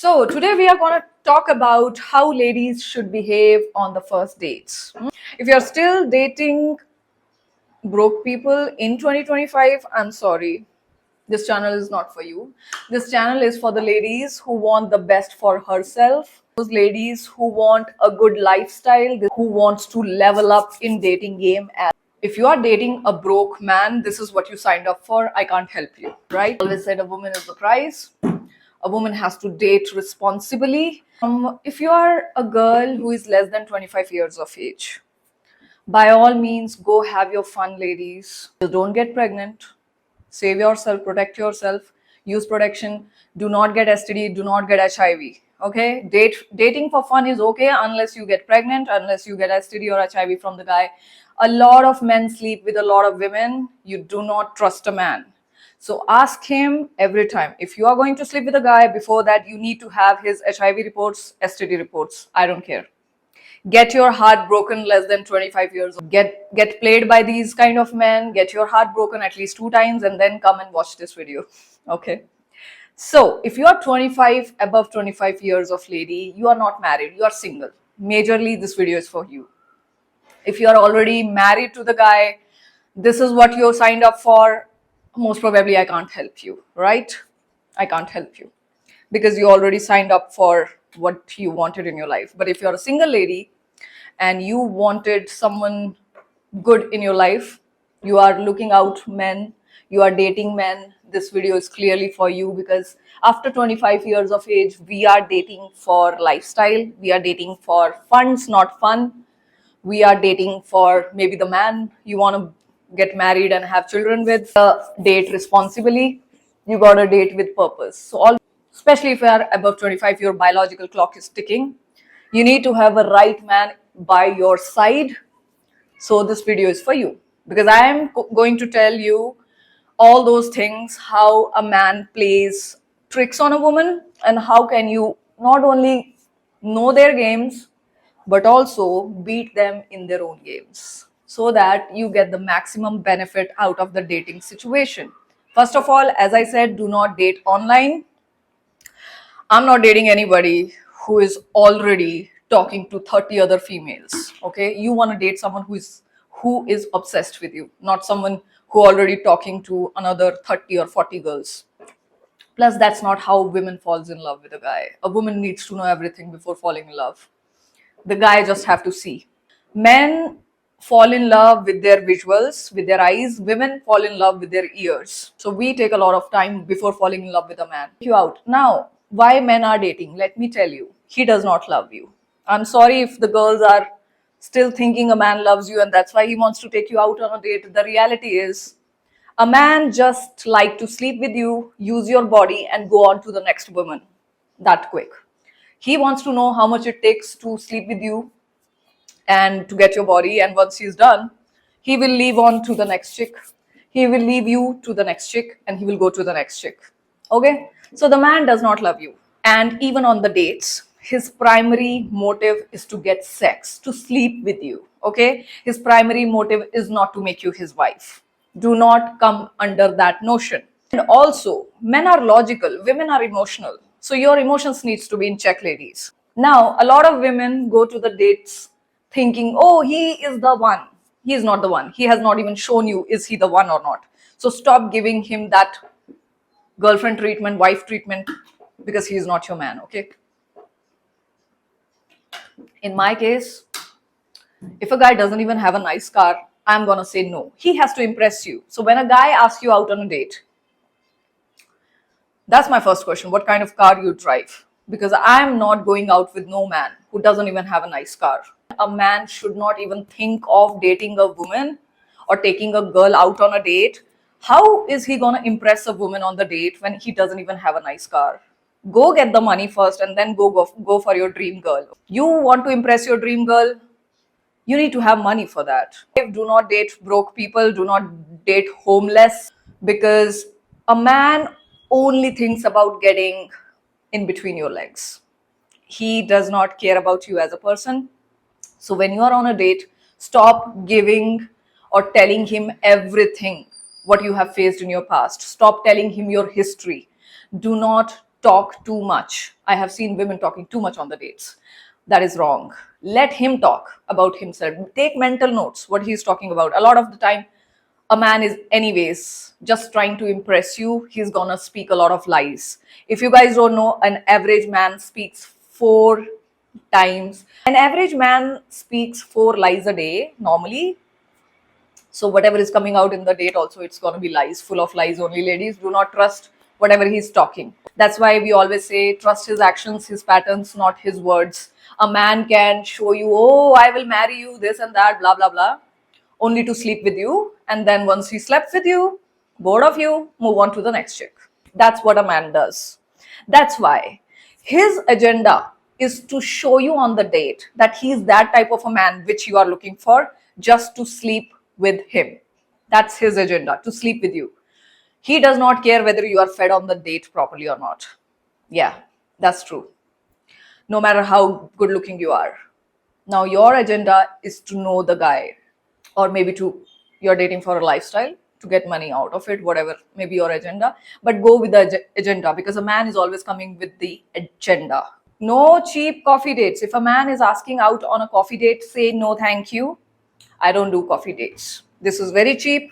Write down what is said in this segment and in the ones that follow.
So today we are going to talk about how ladies should behave on the first dates. If you're still dating broke people in 2025, I'm sorry. This channel is not for you. This channel is for the ladies who want the best for herself, those ladies who want a good lifestyle, who wants to level up in dating game. If you are dating a broke man, this is what you signed up for. I can't help you, right? I always said a woman is the prize. A woman has to date responsibly. If you are a girl who is less than 25 years of age, by all means, go have your fun, ladies. Don't get pregnant. Save yourself, protect yourself, use protection. Do not get STD, do not get HIV. Okay, dating for fun is okay unless you get pregnant, unless you get STD or HIV from the guy. A lot of men sleep with a lot of women. You do not trust a man. So ask him every time. If you are going to sleep with a guy, before that, you need to have his HIV reports, STD reports. I don't care. Get your heart broken less than 25 years old. Get played by these kind of men. Get your heart broken at least 2 times and then come and watch this video. Okay. So if you are 25, above 25 years of lady, you are not married, you are single. Majorly, this video is for you. If you are already married to the guy, this is what you signed up for. Most probably I can't help you, right? I can't help you because you already signed up for what you wanted in your life. But if you're a single lady and you wanted someone good in your life, you are looking out men, you are dating men, this video is clearly for you, because after 25 years of age, we are dating for lifestyle, we are dating for funds, not fun. We are dating for maybe the man you want to get married and have children with. Date responsibly. You got to date with purpose. So all, especially if you are above 25, your biological clock is ticking. You need to have a right man by your side. So this video is for you, because I am going to tell you all those things, how a man plays tricks on a woman, and how can you not only know their games but also beat them in their own games, so that you get the maximum benefit out of the dating situation. First of all, as I said, do not date online. I'm not dating anybody who is already talking to 30 other females. Okay, you want to date someone who is obsessed with you, not someone who already talking to another 30 or 40 girls. Plus, that's not how women falls in love with a guy. A woman needs to know everything before falling in love. The guy just have to see. Men fall in love with their visuals, with their eyes. Women fall in love with their ears. So we take a lot of time before falling in love with a man. You out. Now, why men are dating? Let me tell you. He does not love you. I'm sorry if the girls are still thinking a man loves you and that's why he wants to take you out on a date. The reality is, a man just like to sleep with you, use your body and go on to the next woman that quick. He wants to know how much it takes to sleep with you and to get your body, and once he's done, he will leave on to the next chick. He will leave you to the next chick and he will go to the next chick. Okay, so the man does not love you, and even on the dates, his primary motive is to get sex, to sleep with you. Okay, his primary motive is not to make you his wife. Do not come under that notion. And also, men are logical, women are emotional, so your emotions needs to be in check, ladies. Now, a lot of women go to the dates thinking, oh, he is the one. He is not the one. He has not even shown you, is he the one or not? So stop giving him that girlfriend treatment, wife treatment, because he is not your man, okay? In my case, if a guy doesn't even have a nice car, I'm gonna say no. He has to impress you. So when a guy asks you out on a date, that's my first question. What kind of car you drive? Because I'm not going out with no man who doesn't even have a nice car. A man should not even think of dating a woman or taking a girl out on a date. How is he going to impress a woman on the date when he doesn't even have a nice car? Go get the money first and then go for your dream girl. You want to impress your dream girl? You need to have money for that. Do not date broke people, do not date homeless, because a man only thinks about getting in between your legs. He does not care about you as a person. So when you are on a date, stop giving or telling him everything what you have faced in your past. Stop telling him your history. Do not talk too much. I have seen women talking too much on the dates. That is wrong. Let him talk about himself. Take mental notes what he's talking about. A lot of the time, a man is anyways just trying to impress you. He's gonna speak a lot of lies. If you guys don't know, an average man speaks 4 times. An average man speaks 4 lies a day normally. So whatever is coming out in the date also, it's going to be lies, full of lies only. Ladies, do not trust whatever he's talking. That's why we always say trust his actions, his patterns, not his words. A man can show you, oh, I will marry you, this and that, blah blah blah, only to sleep with you, and then once he slept with you, bored of you, move on to the next chick. That's what a man does. That's why his agenda is to show you on the date that he's that type of a man which you are looking for, just to sleep with him. That's his agenda, to sleep with you. He does not care whether you are fed on the date properly or not. Yeah, that's true. No matter how good looking you are. Now, your agenda is to know the guy, or maybe you're dating for a lifestyle to get money out of it, whatever may be your agenda. But go with the agenda, because a man is always coming with the agenda. No cheap coffee dates. If a man is asking out on a coffee date, say no, thank you. I don't do coffee dates. This is very cheap.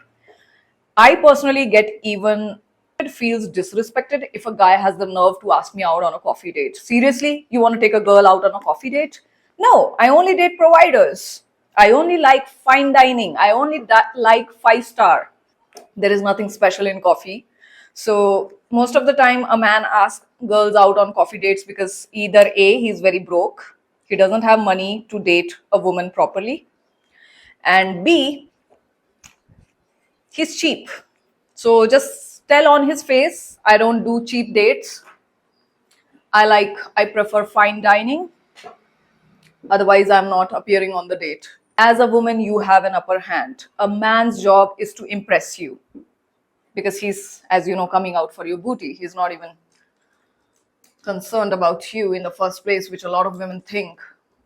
I personally get even it feels disrespected if a guy has the nerve to ask me out on a coffee date. Seriously, you want to take a girl out on a coffee date? No, I only date providers. I only like fine dining. I only like 5 star. There is nothing special in coffee. So most of the time a man asks girls out on coffee dates because either A, he's very broke, he doesn't have money to date a woman properly, and B, he's cheap. So just tell on his face, I don't do cheap dates. I prefer fine dining. Otherwise, I'm not appearing on the date. As a woman, you have an upper hand. A man's job is to impress you, because he's, as you know, coming out for your booty. He's not even concerned about you in the first place, which a lot of women think.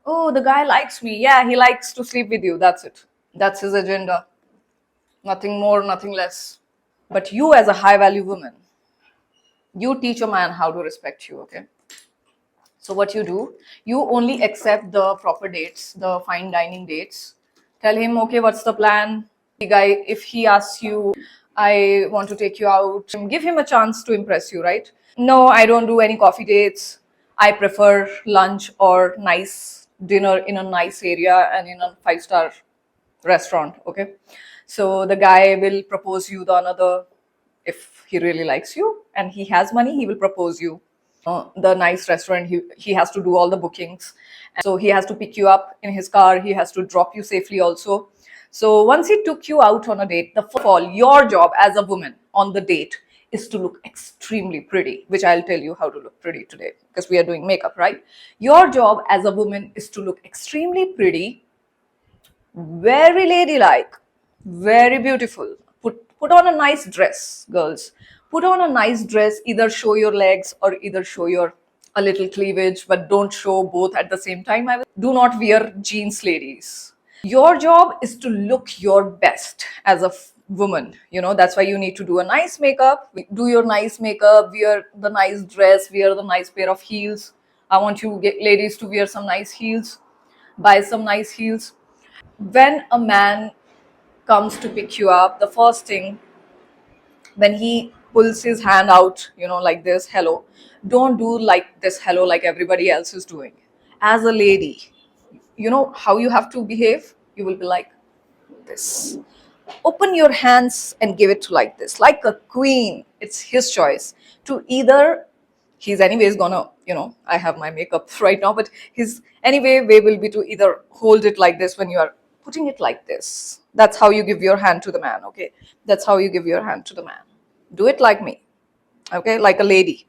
Oh, the guy likes me. Yeah, he likes to sleep with you. That's it. That's his agenda. Nothing more, nothing less. But you, as a high value woman, you teach a man how to respect you, okay? So what you do, you only accept the proper dates, the fine dining dates. Tell him, okay, what's the plan? The guy, if he asks you, I want to take you out, give him a chance to impress you, right? No, I don't do any coffee dates. I prefer lunch or nice dinner in a nice area and in a 5 star restaurant, okay? So the guy will propose you the another, if he really likes you and he has money, he will propose you the nice restaurant. He has to do all the bookings, so he has to pick you up in his car, he has to drop you safely also. So once he took you out on a date, the first of all, your job as a woman on the date is to look extremely pretty, which I'll tell you how to look pretty today, because we are doing makeup, right? Your job as a woman is to look extremely pretty, very ladylike, very beautiful. Put on a nice dress, girls. Put on a nice dress. Either show your legs or either show your a little cleavage, but don't show both at the same time. Do not wear jeans, ladies. Your job is to look your best as a woman. You know, that's why you need to do a nice makeup. Do your nice makeup, wear the nice dress, wear the nice pair of heels. I want you ladies to wear some nice heels, buy some nice heels. When a man comes to pick you up, the first thing, when he pulls his hand out, you know, like this, hello, don't do like this hello like everybody else is doing. As a lady, you know how you have to behave? You will be like this. Open your hands and give it like this, like a queen. It's his choice to either, he's anyways gonna, you know, I have my makeup right now, but his anyway way will be to either hold it like this when you are putting it like this. That's how you give your hand to the man, okay? That's how you give your hand to the man. Do it like me, okay? Like a lady.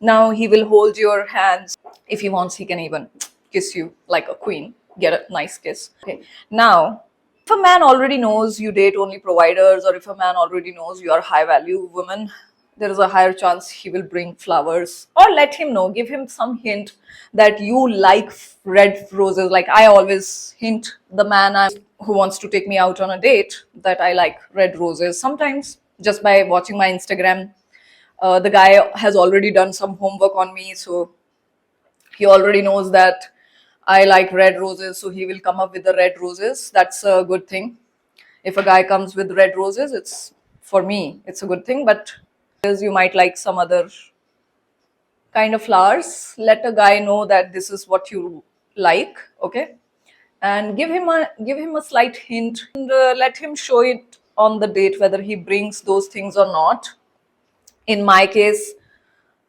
Now he will hold your hands. If he wants, he can even kiss you like a queen, get a nice kiss, okay? Now, if a man already knows you date only providers, or if a man already knows you are high value woman, there is a higher chance he will bring flowers, or let him know, give him some hint that you like red roses. Like I always hint the man who wants to take me out on a date that I like red roses. Sometimes just by watching my Instagram, The guy has already done some homework on me, so he already knows that I like red roses, so he will come up with the red roses. That's a good thing. If a guy comes with red roses, it's for me, it's a good thing. But as you might like some other kind of flowers, let a guy know that this is what you like, okay? And give him a slight hint, and let him show it on the date whether he brings those things or not. In my case,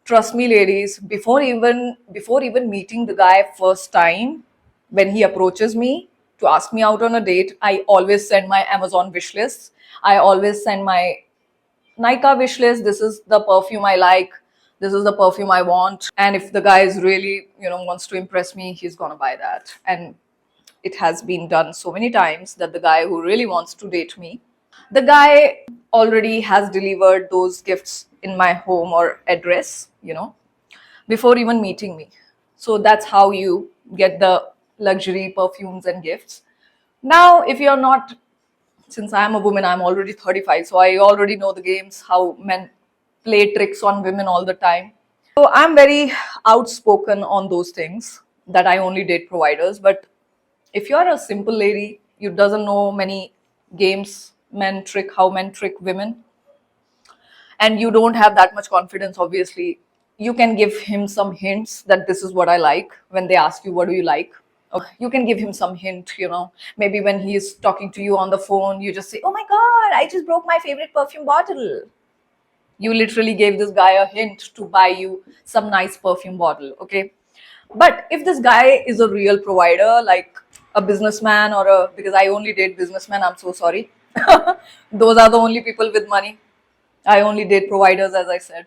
trust me, ladies, before even meeting the guy first time, when he approaches me to ask me out on a date, I always send my Amazon wish list. I always send my Nika wish list. This is the perfume I like. This is the perfume I want. And if the guy is really, wants to impress me, he's gonna buy that. And it has been done so many times that the guy who really wants to date me, the guy already has delivered those gifts in my home or address, before even meeting me. So that's how you get the luxury perfumes and gifts. Now, if you're not, since I'm a woman, I'm already 35, so I already know the games, how men play tricks on women all the time. So I'm very outspoken on those things, that I only date providers. But if you're a simple lady, you doesn't know many games how men trick women, and you don't have that much confidence, obviously, you can give him some hints that this is what I like. When they ask you what do you like, you can give him some hint. Maybe when he's talking to you on the phone, you just say, oh my god, I just broke my favorite perfume bottle. You literally gave this guy a hint to buy you some nice perfume bottle, okay? But if this guy is a real provider, like a businessman, because I only date businessmen, I'm so sorry. Those are the only people with money. I only date providers, as I said.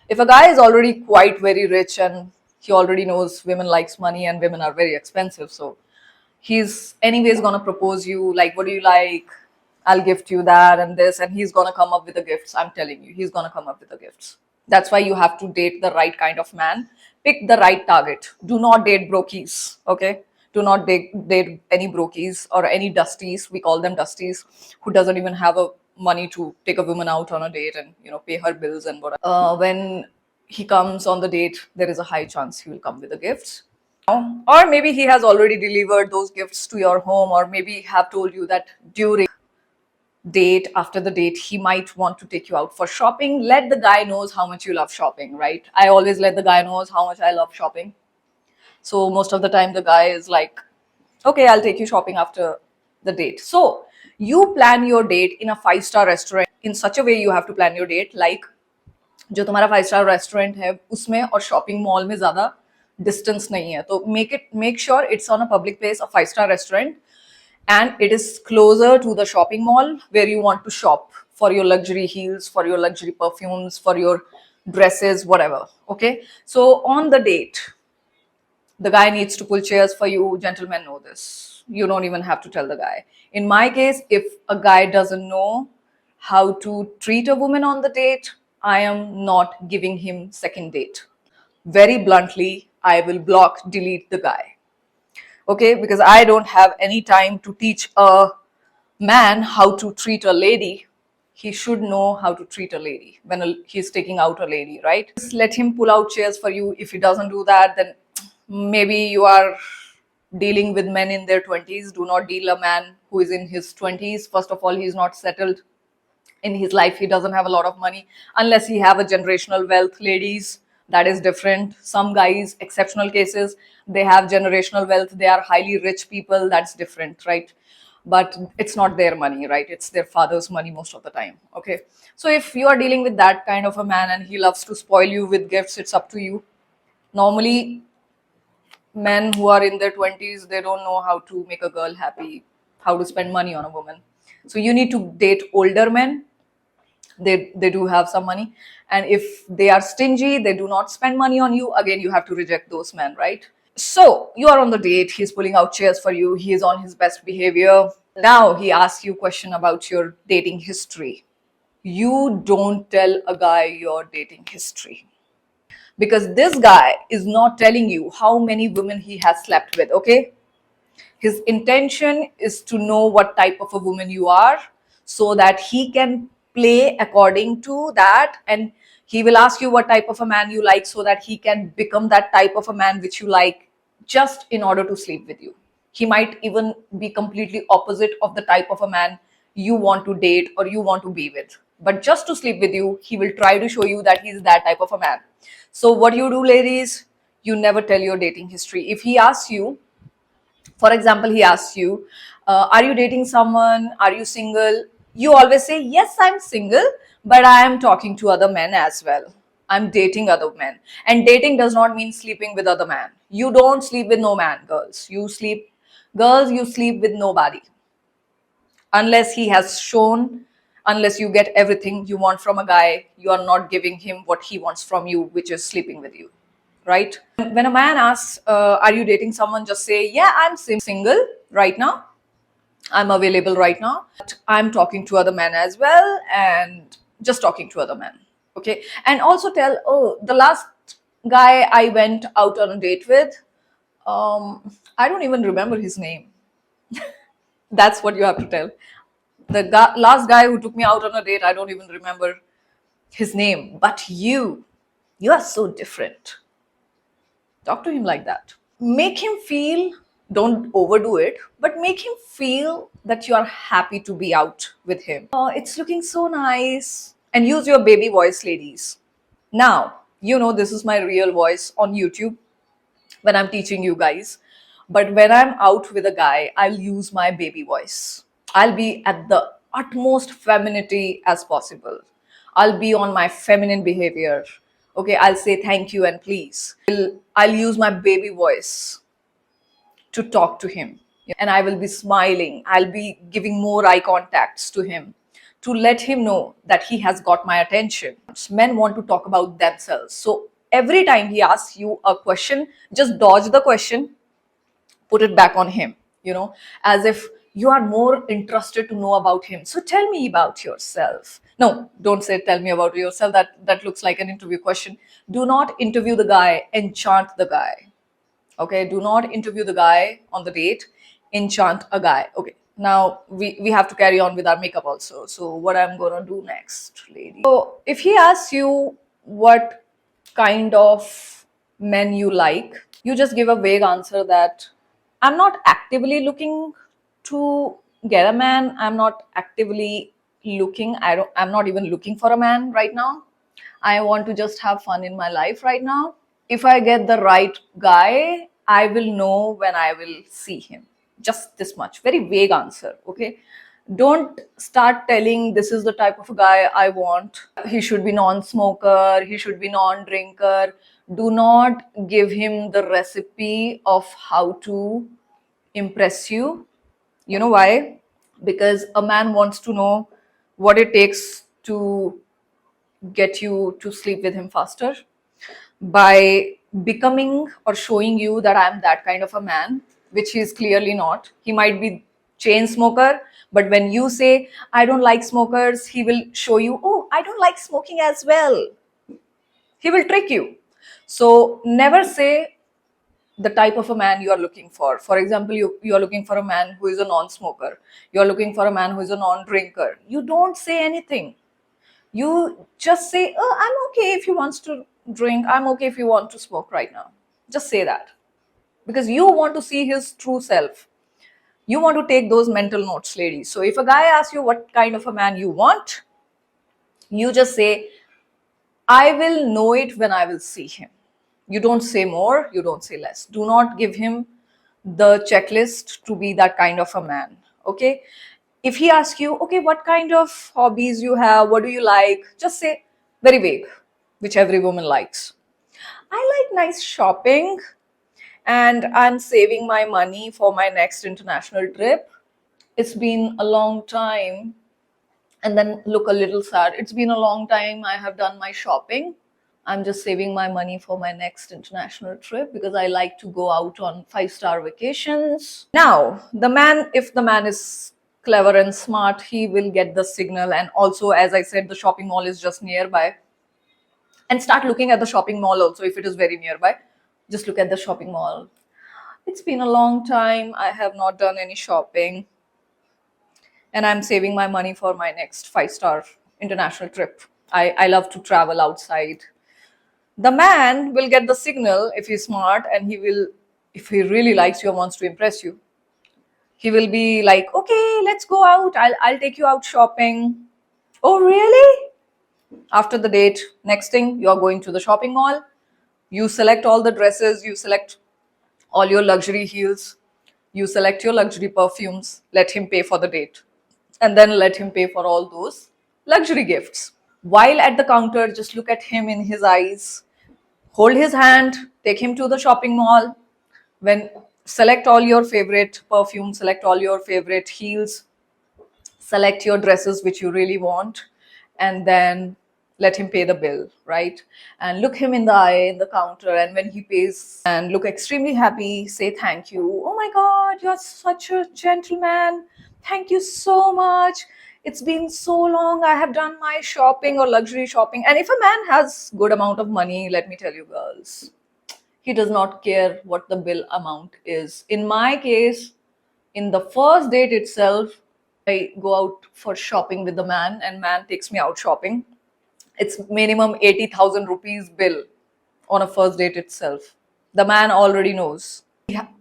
If a guy is already quite very rich and he already knows women likes money and women are very expensive, so he's anyways gonna propose you, like, what do you like? I'll gift you that and this, and he's gonna come up with the gifts. I'm telling you, he's gonna come up with the gifts. That's why you have to date the right kind of man. Pick the right target. Do not date brokies, okay? Do not date any brokies or any dusties. We call them dusties, who doesn't even have a money to take a woman out on a date and pay her bills and whatever. When he comes on the date, there is a high chance he will come with the gifts. Or maybe he has already delivered those gifts to your home, or maybe have told you that during date, after the date, he might want to take you out for shopping. Let the guy knows how much you love shopping, right? I always let the guy knows how much I love shopping. So most of the time the guy is like, okay, I'll take you shopping after the date. So you plan your date in a 5-star restaurant. In such a way you have to plan your date, like जो तुम्हारा five-star restaurant है उसमें और shopping mall में ज्यादा distance नहीं है, तो make sure it's on a public place, a five-star restaurant, and it is closer to the shopping mall where you want to shop for your luxury heels, for your luxury perfumes, for your dresses, whatever. Okay, so on the date, the guy needs to pull chairs for you. Gentlemen know this. You don't even have to tell the guy. In my case, if a guy doesn't know how to treat a woman on the date, I am not giving him second date. Very bluntly, I will block, delete the guy. Okay, because I don't have any time to teach a man how to treat a lady. He should know how to treat a lady when he's taking out a lady, right? Just let him pull out chairs for you. If he doesn't do that, then maybe you are dealing with men in their 20s. Do not deal a man who is in his 20s. First of all, he's not settled in his life. He doesn't have a lot of money, unless he have a generational wealth. Ladies, that is different. Some guys, exceptional cases, they have generational wealth, they are highly rich people, that's different, right? But it's not their money, right? It's their father's money most of the time. Okay, so if you are dealing with that kind of a man and he loves to spoil you with gifts, it's up to you. Normally, men who are in their 20s, they don't know how to make a girl happy, how to spend money on a woman. So you need to date older men. They do have some money, and if they are stingy, they do not spend money on you, again you have to reject those men, right? So you are on the date, he's pulling out chairs for you, he is on his best behavior. Now he asks you a question about your dating history. You don't tell a guy your dating history, because this guy is not telling you how many women he has slept with. Okay, his intention is to know what type of a woman you are, so that he can play according to that, and He will ask you what type of a man you like so that he can become that type of a man which you like just in order to sleep with you. He might even be completely opposite of the type of a man you want to date or you want to be with. But just to sleep with you, he will try to show you that he's that type of a man. So, what you do, ladies, you never tell your dating history. If he asks you, for example, he asks you, are you dating someone? Are you single? You always say, yes, I'm single, but I am talking to other men as well. I'm dating other men. And dating does not mean sleeping with other men. You don't sleep with no man, girls, you sleep with nobody. Unless he has shown, unless you get everything you want from a guy, you are not giving him what he wants from you, which is sleeping with you, right? When a man asks, are you dating someone, just say, yeah, I'm single right now. I'm available right now. But I'm talking to other men as well, and just talking to other men. Okay. And also tell, oh, the last guy I went out on a date with, I don't even remember his name. That's what you have to tell. The last guy who took me out on a date, I don't even remember his name. But you are so different. Talk to him like that. Make him feel, don't overdo it, but make him feel that you are happy to be out with him. Oh, it's looking so nice. And use your baby voice, ladies. Now, you know this is my real voice on YouTube when I'm teaching you guys. But when I'm out with a guy, I'll use my baby voice. I'll be at the utmost femininity as possible. I'll be on my feminine behavior. Okay, I'll say thank you and please. I'll use my baby voice to talk to him. And I will be smiling. I'll be giving more eye contacts to him to let him know that he has got my attention. Men want to talk about themselves. So every time he asks you a question, just dodge the question, put it back on him, as if you are more interested to know about him. So tell me about yourself. No, don't say tell me about yourself. That looks like an interview question. Do not interview the guy, enchant the guy. Okay, do not interview the guy on the date, enchant a guy. Okay, now we have to carry on with our makeup also. So what I'm gonna do next, lady? So if he asks you what kind of men you like, you just give a vague answer that I'm not actively looking to get a man. I'm not actively looking. I'm not even looking for a man right now. I want to just have fun in my life right now. If I get the right guy, I will know when I will see him. Just this much. Very vague answer. Okay. Don't start telling this is the type of a guy I want. He should be non-smoker. He should be non-drinker. Do not give him the recipe of how to impress you. You know why? Because a man wants to know what it takes to get you to sleep with him faster. By becoming or showing you that I'm that kind of a man, which he is clearly not. He might be chain smoker, but when you say I don't like smokers, he will show you, oh, I don't like smoking as well. He will trick you. So never say the type of a man you are looking for. For example, you are looking for a man who is a non-smoker. You are looking for a man who is a non-drinker. You don't say anything. You just say, oh, I'm okay if he wants to drink. I'm okay if you want to smoke right now. Just say that. Because you want to see his true self. You want to take those mental notes, ladies. So if a guy asks you what kind of a man you want, you just say, I will know it when I will see him. You don't say more, you don't say less. Do not give him the checklist to be that kind of a man. Okay? If he asks you, okay, what kind of hobbies you have, what do you like? Just say very vague, which every woman likes. I like nice shopping and I'm saving my money for my next international trip. It's been a long time. And then look a little sad. It's been a long time I have done my shopping. I'm just saving my money for my next international trip because I like to go out on 5-star vacations. Now, if the man is clever and smart, he will get the signal. And also, as I said, the shopping mall is just nearby. And start looking at the shopping mall also if it is very nearby. Just look at the shopping mall. It's been a long time. I have not done any shopping. And I'm saving my money for my next 5-star international trip. I love to travel outside. The man will get the signal if he's smart and if he really likes you and wants to impress you. He will be like, okay, let's go out. I'll take you out shopping. Oh, really? After the date, next thing, you're going to the shopping mall. You select all the dresses, you select all your luxury heels, you select your luxury perfumes, let him pay for the date, and then let him pay for all those luxury gifts. While at the counter, just look at him in his eyes, hold his hand, take him to the shopping mall. When select all your favorite perfumes, select all your favorite heels, select your dresses which you really want, and then let him pay the bill, right? And look him in the eye in the counter, and when he pays and look extremely happy, say thank you. Oh my god, you're such a gentleman, thank you so much, it's been so long, I have done my shopping or luxury shopping. And if a man has good amount of money, let me tell you girls, he does not care what the bill amount is. In my case, in the first date itself, I go out for shopping with the man and man takes me out shopping. It's minimum 80,000 rupees bill on a first date itself. The man already knows.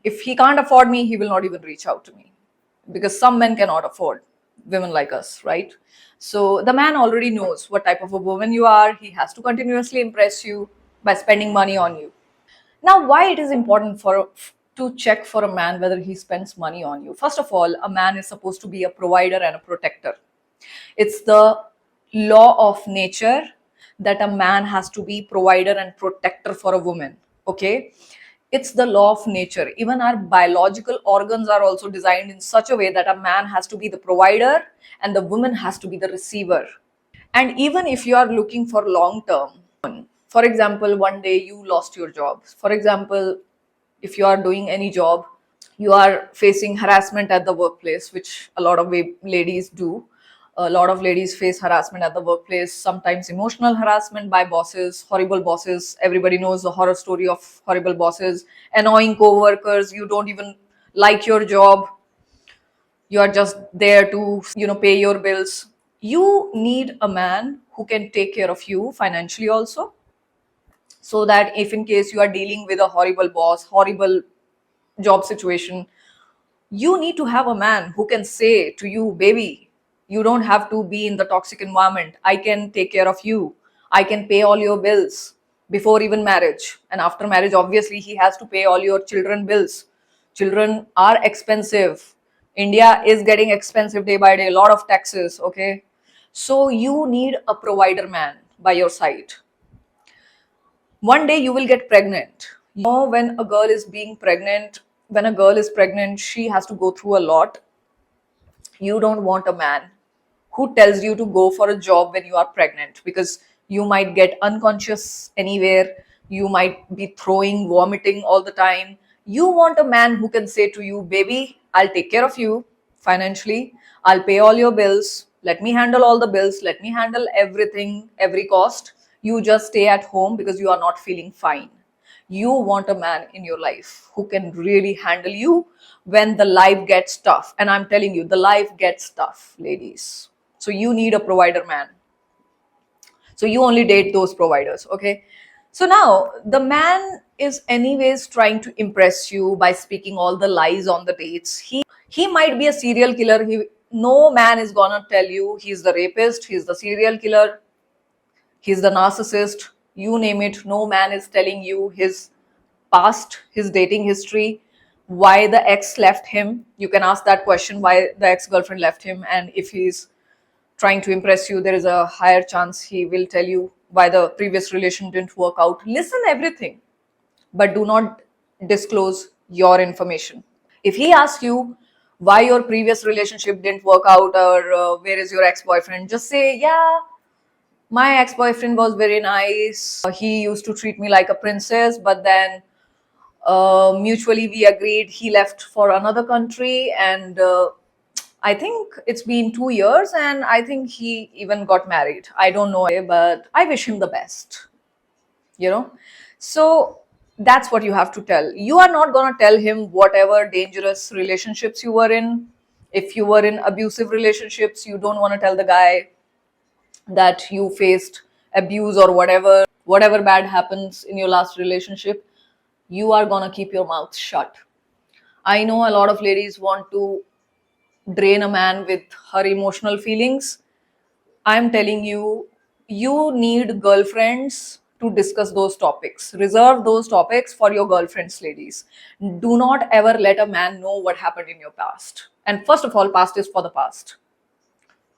If he can't afford me, he will not even reach out to me, because some men cannot afford women like us, right? So the man already knows what type of a woman you are. He has to continuously impress you by spending money on you. Now, why it is important to check for a man whether he spends money on you? First of all, a man is supposed to be a provider and a protector. It's the law of nature that a man has to be provider and protector for a woman. Okay, it's the law of nature. Even our biological organs are also designed in such a way that a man has to be the provider and the woman has to be the receiver. And even if you are looking for long term, for example, one day you lost your job. For example, if you are doing any job, you are facing harassment at the workplace, which a lot of ladies do. A lot of ladies face harassment at the workplace, sometimes emotional harassment by bosses, horrible bosses. Everybody knows the horror story of horrible bosses, annoying co-workers. You don't even like your job, you are just there to pay your bills. You need a man who can take care of you financially also, so that if in case you are dealing with a horrible boss, horrible job situation, you need to have a man who can say to you, baby, you don't have to be in the toxic environment, I can take care of you, I can pay all your bills before even marriage. And after marriage, obviously he has to pay all your children bills. Children are expensive. India is getting expensive day by day, a lot of taxes. Okay, so you need a provider man by your side. One day you will get pregnant. When a girl is being pregnant, when a girl is pregnant, she has to go through a lot. You don't want a man who tells you to go for a job when you are pregnant, because you might get unconscious anywhere, you might be throwing, vomiting all the time. You want a man who can say to you, baby, I'll take care of you financially, I'll pay all your bills, let me handle all the bills, let me handle everything, every cost. You just stay at home because you are not feeling fine. You want a man in your life who can really handle you when the life gets tough. And I'm telling you, the life gets tough, ladies. So you need a provider man. So you only date those providers, okay? So now the man is anyways trying to impress you by speaking all the lies on the dates. He might be a serial killer. No man is gonna tell you he's the rapist, he's the serial killer, he's the narcissist, you name it. No man is telling you his past, his dating history, why the ex left him. You can ask that question, why the ex girlfriend left him. And if he's trying to impress you, there is a higher chance he will tell you why the previous relation didn't work out. Listen everything, but do not disclose your information. If he asks you why your previous relationship didn't work out, or where is your ex-boyfriend, just say, yeah, my ex-boyfriend was very nice. He used to treat me like a princess, but then mutually we agreed he left for another country, and I think it's been 2 years, and I think he even got married. I don't know, but I wish him the best, you know. So that's what you have to tell. You are not going to tell him whatever dangerous relationships you were in. If you were in abusive relationships, you don't want to tell the guy. that you faced abuse or whatever bad happens in your last relationship, you are gonna keep your mouth shut. I know a lot of ladies want to drain a man with her emotional feelings. I'm telling you, you need girlfriends to discuss those topics. Reserve those topics for your girlfriends, ladies. Do not ever let a man know what happened in your past. And first of all, past is for the past.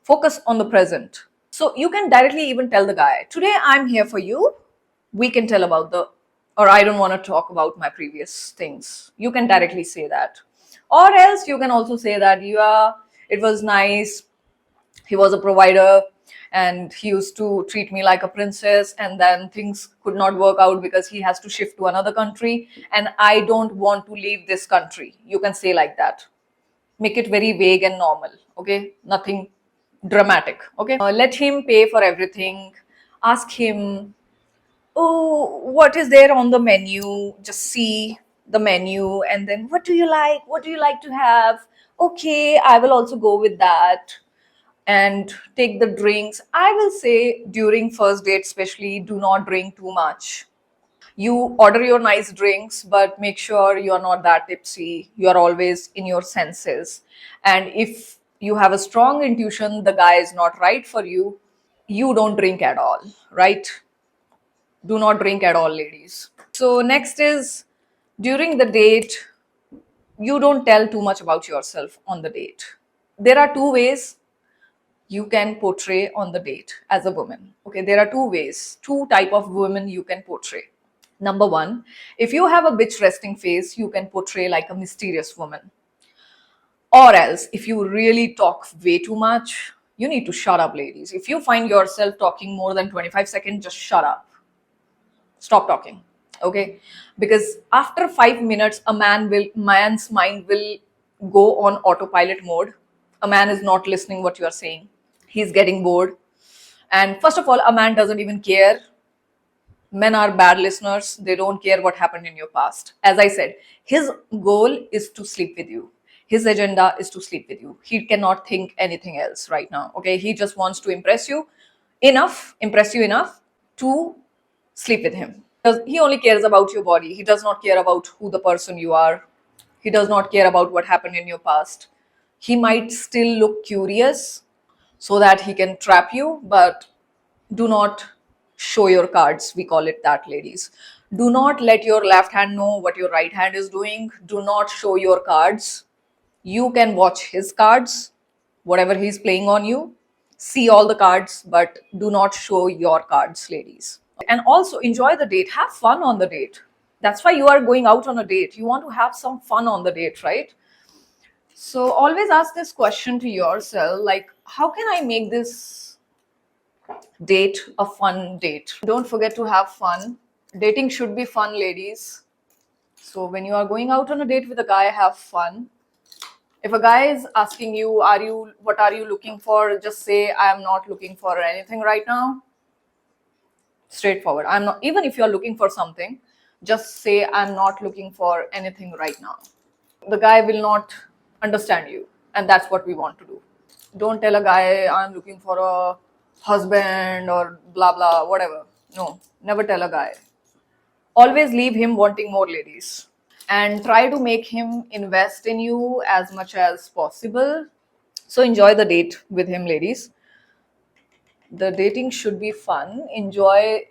Focus on the present. So you can directly even tell the guy, today I'm here for you. We can tell about or I don't want to talk about my previous things. You can directly say that. Or else you can also say that, yeah, it was nice. He was a provider and he used to treat me like a princess, and then things could not work out because he has to shift to another country and I don't want to leave this country. You can say like that. Make it very vague and normal, okay? Nothing dramatic, okay? Let him pay for everything. Ask him, oh, what is there on the menu? Just see the menu and then, what do you like? What do you like to have? Okay, I will also go with that. And take the drinks. I will say during first date, especially, do not drink too much. You order your nice drinks, but make sure you're not that tipsy. You're always in your senses. And if you have a strong intuition the guy is not right for you, you don't drink at all, right? Do not drink at all, ladies. So, next is during the date, you don't tell too much about yourself on the date. There are two ways you can portray on the date as a woman. Okay, there are two ways, two type of women you can portray. Number one, if you have a bitch resting face, you can portray like a mysterious woman. Or else, if you really talk way too much, you need to shut up, ladies. If you find yourself talking more than 25 seconds, just shut up. Stop talking. Okay? Because after 5 minutes, man's mind will go on autopilot mode. A man is not listening what you are saying. He's getting bored. And first of all, a man doesn't even care. Men are bad listeners. They don't care what happened in your past. As I said, his goal is to sleep with you. His agenda is to sleep with you. He cannot think anything else right now. Okay, he just wants to impress you enough to sleep with him. He only cares about your body. He does not care about who the person you are. He does not care about what happened in your past. He might still look curious so that he can trap you, but do not show your cards. We call it that, ladies. Do not let your left hand know what your right hand is doing. Do not show your cards. You can watch his cards, whatever he's playing on you. See all the cards, but do not show your cards, ladies. And also enjoy the date. Have fun on the date. That's why you are going out on a date. You want to have some fun on the date, right? So always ask this question to yourself, like, how can I make this date a fun date? Don't forget to have fun. Dating should be fun, ladies. So when you are going out on a date with a guy, have fun. If a guy is asking you, what are you looking for? Just say, I am not looking for anything right now. Straightforward. I'm not, even if you're looking for something, just say, I'm not looking for anything right now. The guy will not understand you, and that's what we want to do. Don't tell a guy, I'm looking for a husband or blah blah, whatever. No, never tell a guy. Always leave him wanting more, ladies. And try to make him invest in you as much as possible. So enjoy the date with him, ladies. The dating should be fun. Enjoy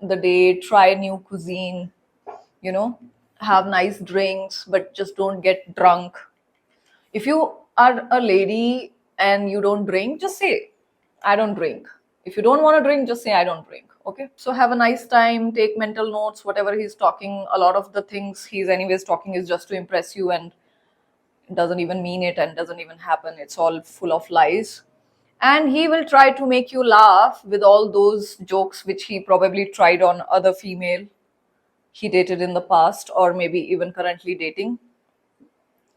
the date, try new cuisine, you know, have nice drinks, but just don't get drunk. If you are a lady and you don't drink, just say, I don't drink. If you don't want to drink, just say, I don't drink. Okay. So have a nice time, take mental notes, whatever he's talking. A lot of the things he's anyways talking is just to impress you and doesn't even mean it and doesn't even happen. It's all full of lies. And he will try to make you laugh with all those jokes which he probably tried on other female he dated in the past or maybe even currently dating.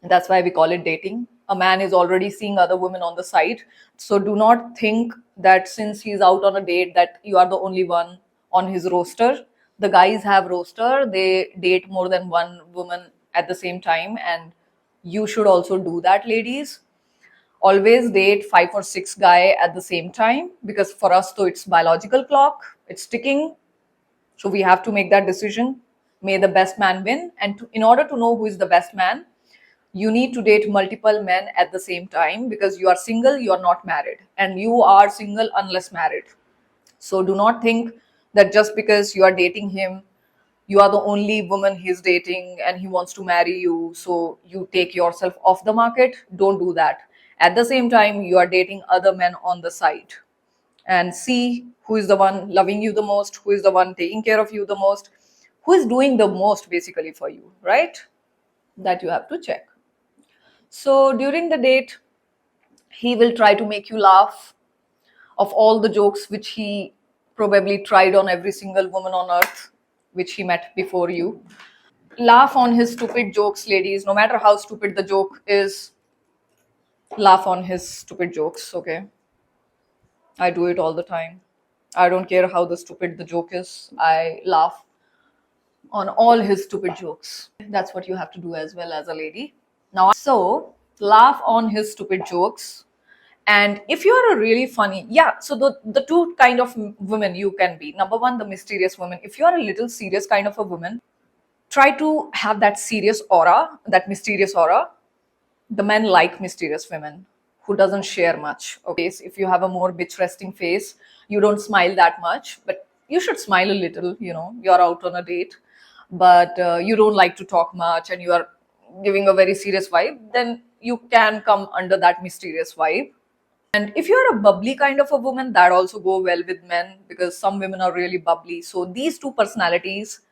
And that's why we call it dating. A man is already seeing other women on the side. So do not think that since he's out on a date that you are the only one on his roster. The guys have roster. They date more than one woman at the same time, and you should also do that, ladies. Always date 5 or 6 guy at the same time, because for us though it's biological clock, it's ticking, so we have to make that decision. May the best man win. And in order to know who is the best man, you need to date multiple men at the same time, because you are single, you are not married, and you are single unless married. So do not think that just because you are dating him, you are the only woman he's dating and he wants to marry you, so you take yourself off the market. Don't do that. At the same time, you are dating other men on the side, and see who is the one loving you the most, who is the one taking care of you the most, who is doing the most basically for you, right? That you have to check. So during the date, he will try to make you laugh of all the jokes which he probably tried on every single woman on earth which he met before you. Laugh on his stupid jokes, ladies. No matter how stupid the joke is, laugh on his stupid jokes, okay? I do it all the time. I don't care how the stupid the joke is. I laugh on all his stupid jokes. That's what you have to do as well as a lady. Now, so laugh on his stupid jokes. And if you're a really funny, yeah, so the two kind of women you can be. Number one, the mysterious woman. If you are a little serious kind of a woman, try to have that serious aura, that mysterious aura. The men like mysterious women who doesn't share much. Okay, so if you have a more bitch resting face, you don't smile that much, but you should smile a little. You're out on a date, but you don't like to talk much and you are giving a very serious vibe, then you can come under that mysterious vibe. And if you're a bubbly kind of a woman, that also go well with men, because some women are really bubbly. So these two personalities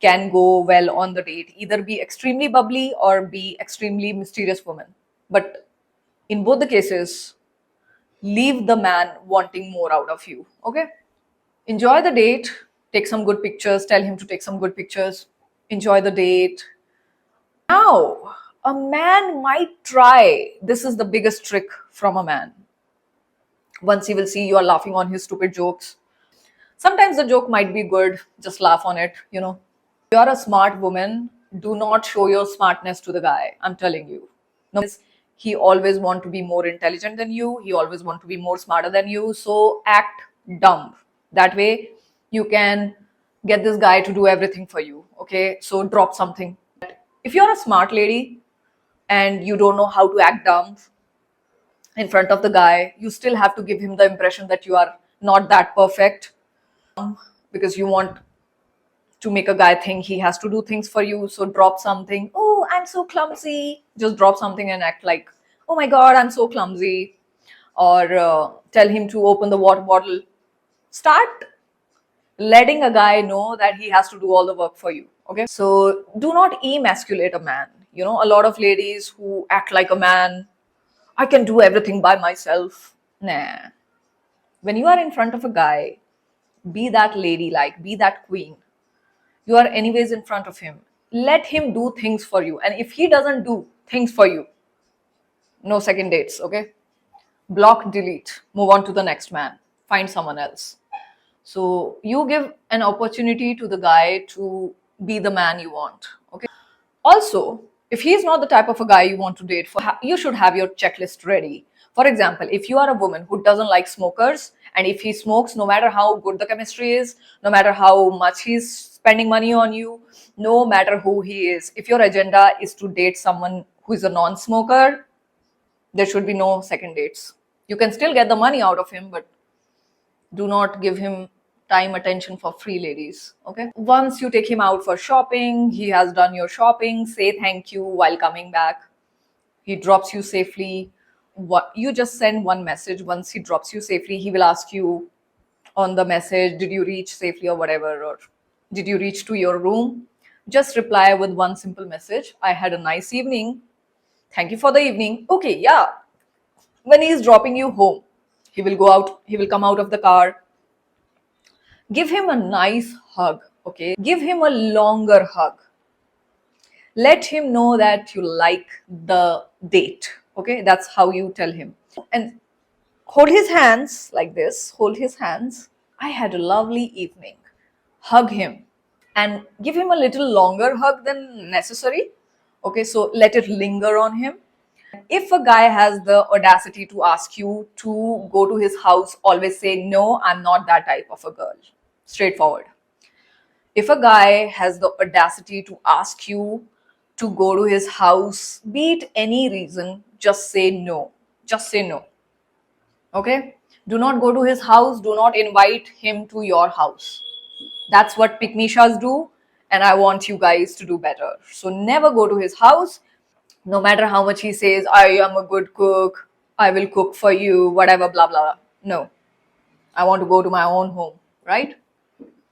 can go well on the date. Either be extremely bubbly or be extremely mysterious woman. But in both the cases, leave the man wanting more out of you. Okay? Enjoy the date. Take some good pictures. Tell him to take some good pictures. Enjoy the date. Now, a man might try. This is the biggest trick from a man. Once he will see you are laughing on his stupid jokes. Sometimes the joke might be good, just laugh on it. You're a smart woman, do not show your smartness to the guy. I'm telling you. No, he always want to be more intelligent than you, he always want to be more smarter than you, so act dumb. That way you can get this guy to do everything for you. Okay? So drop something. If you're a smart lady and you don't know how to act dumb in front of the guy, you still have to give him the impression that you are not that perfect, because you want to make a guy think he has to do things for you. So drop something. Oh, I'm so clumsy. Just drop something and act like, oh my God, I'm so clumsy. Or tell him to open the water bottle. Start letting a guy know that he has to do all the work for you. Okay. So do not emasculate a man. A lot of ladies who act like a man, I can do everything by myself. Nah. When you are in front of a guy, be that lady like, be that queen. You are anyways in front of him. Let him do things for you. And if he doesn't do things for you, no second dates, okay? Block, delete, move on to the next man, find someone else. So you give an opportunity to the guy to be the man you want, okay? Also, if he's not the type of a guy you want to date, you should have your checklist ready. For example, if you are a woman who doesn't like smokers, and if he smokes, no matter how good the chemistry is, no matter how much he's spending money on you, no matter who he is, if your agenda is to date someone who is a non-smoker, there should be no second dates. You can still get the money out of him, but do not give him time, attention for free, ladies. Okay? Once you take him out for shopping, he has done your shopping, say thank you while coming back. He drops you safely. What you just send one message. Once he drops you safely, he will ask you on the message, did you reach safely or whatever, or did you reach to your room? Just reply with one simple message. I had a nice evening. Thank you for the evening. Okay, yeah. When he is dropping you home, he will come out of the car. Give him a nice hug, okay? Give him a longer hug. Let him know that you like the date, okay? That's how you tell him. And hold his hands like this, hold his hands. I had a lovely evening. Hug him and give him a little longer hug than necessary. Okay, so let it linger on him. If a guy has the audacity to ask you to go to his house, always say, no, I'm not that type of a girl. Straightforward. If a guy has the audacity to ask you to go to his house, be it any reason, just say no. Just say no. Okay? Do not go to his house. Do not invite him to your house. That's what pick me do, and I want you guys to do better. So never go to his house, no matter how much he says, I am a good cook, I will cook for you, whatever, blah, blah, blah. No, I want to go to my own home, right?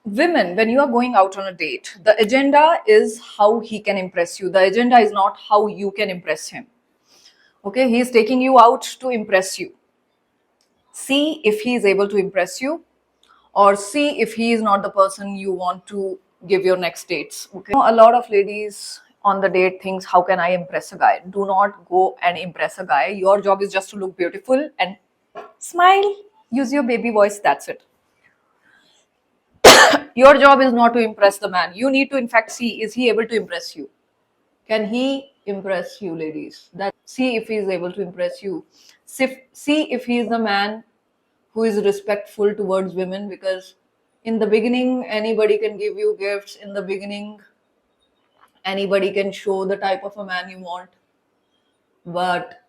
Women, when you are going out on a date, the agenda is how he can impress you. The agenda is not how you can impress him. Okay, he is taking you out to impress you. See if he is able to impress you, or see if he is not the person you want to give your next dates. Okay, a lot of ladies on the date thinks, how can I impress a guy? Do not go and impress a guy. Your job is just to look beautiful and smile, use your baby voice, that's it. Your job is not to impress the man. You need to in fact see, is he able to impress you? Can he impress you, ladies? That see if he is able to impress you. See if he is the man who is respectful towards women, because in the beginning anybody can give you gifts. In the beginning anybody can show the type of a man you want, but